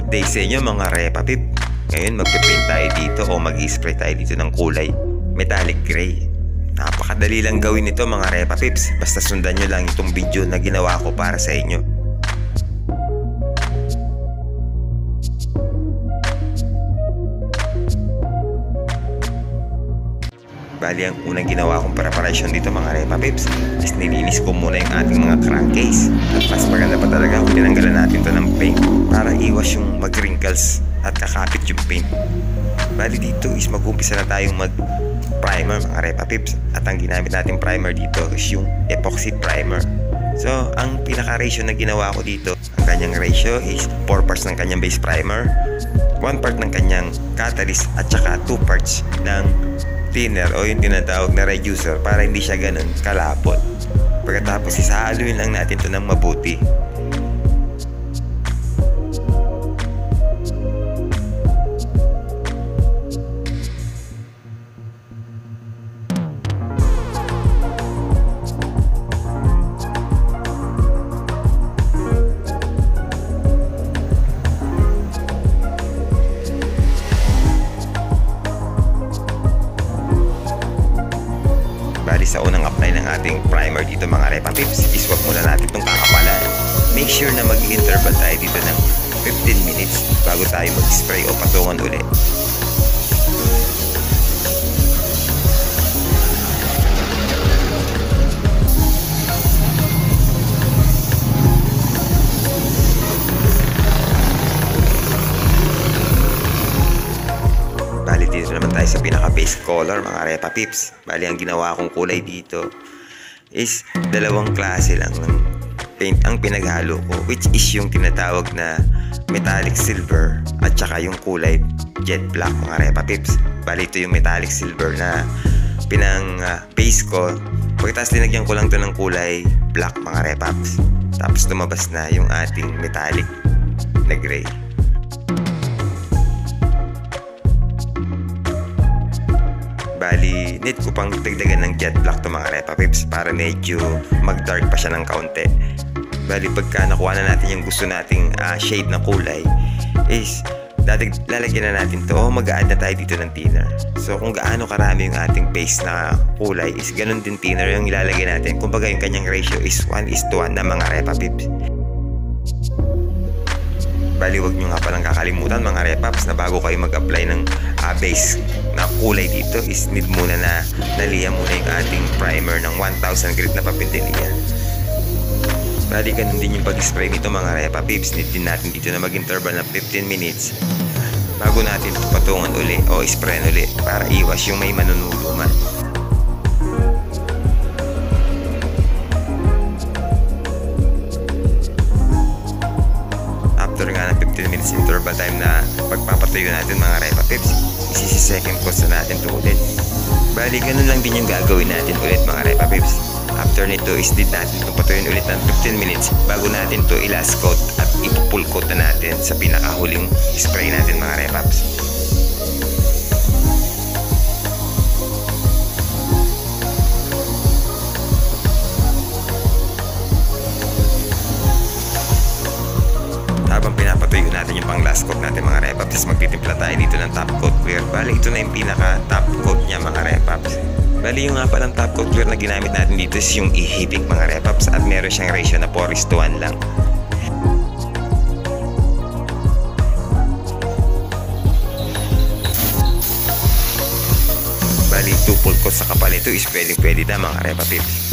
Good day sa inyo mga Repa Pip. Ngayon magpipaint tayo dito o mag-spray tayo dito ng kulay metallic gray. Napakadali lang gawin ito mga Repa Pips. Basta sundan nyo lang itong video na ginawa ko para sa inyo. Bali, ang unang ginawa kong preparation dito mga Repa Pips is nilinis ko muna yung ating mga crankcase. At mas maganda pa talaga kung tinanggalan natin ito ng paint para iwas yung mag-wrinkles at kakapit yung paint. Bali, dito is mag-umpisa na tayong mag-primer mga Repa Pips. At ang ginamit natin primer dito is yung epoxy primer. So, ang pinaka-ratio na ginawa ko dito, ang kanyang ratio is 4 parts ng kanyang base primer, 1 part ng kanyang catalyst at saka 2 parts ng thinner o yung tinatawag na reducer para hindi siya ganun kalapot. Pagkatapos isahaluin lang natin ito ng mabuti. Bali, sa unang apply ng ating primer dito mga Repa Pips, iswag muna natin itong kakapalan. Make sure na mag-interval tayo dito ng 15 minutes bago tayo mag-spray o patungan ulit. Bali, dito naman tayo sa pinaka-base color mga Repa Pips. Bali, ang ginawa kong kulay dito is dalawang klase lang ng paint ang pinaghalo ko, which is yung tinatawag na metallic silver at saka yung kulay jet black mga Repa Pips. Bali, ito yung metallic silver na pinang-base ko. Pagkatapos linagyan ko lang ito ng kulay black mga Repa Pips. Tapos lumabas na yung ating metallic na gray. Bali, need ko pang dagdagan ng jet black to mga Repa Pips para medyo mag-dark pa siya ng kaunti. Bali, pagka nakuha na natin yung gusto nating shade na kulay is lalagyan na natin to o mag-a-add na tayo dito ng thinner. So kung gaano karami yung ating base na kulay is ganun din thinner yung ilalagay natin. Kumbaga yung kanyang ratio is 1:1 na mga Repa Pips. Bali, huwag nyo nga palang kakalimutan mga Repaps na bago kayo mag-apply ng base na kulay dito is need muna na naliya muna yung ating primer ng 1000 grit na papintilya. Bali, ganun din yung pag-spray nito mga Repa Pips. Need din natin dito na mag-interval ng 15 minutes bago natin patungan uli o sprayan uli para iwas yung may manunulo man. After nga ng 15 minutes interval time na pagpapatuyo natin mga Repa Pips, isi-second coat na natin ito ulit. Bali, ganun lang din yung gagawin natin ulit mga Repa Pips. After nito is need natin itong patuyuin ulit ng 15 minutes bago natin ito i-last coat at ipo-full coat na natin sa pinakahuling spray natin mga Repa Pips. Habang pinapatuyo natin yung pang last coat natin mga Repa Pips, magtitimpla tayo dito ng top coat clear. Bali, ito na yung pinaka top coat niya mga Repa Pips. Bali, yung nga palang top coat clear na ginamit natin dito is yung Ihipik mga Repa Pips at meron siyang ratio na 4:1 lang. Bali, 2 full coat sa kapal ito is pwede na mga Repa Pips.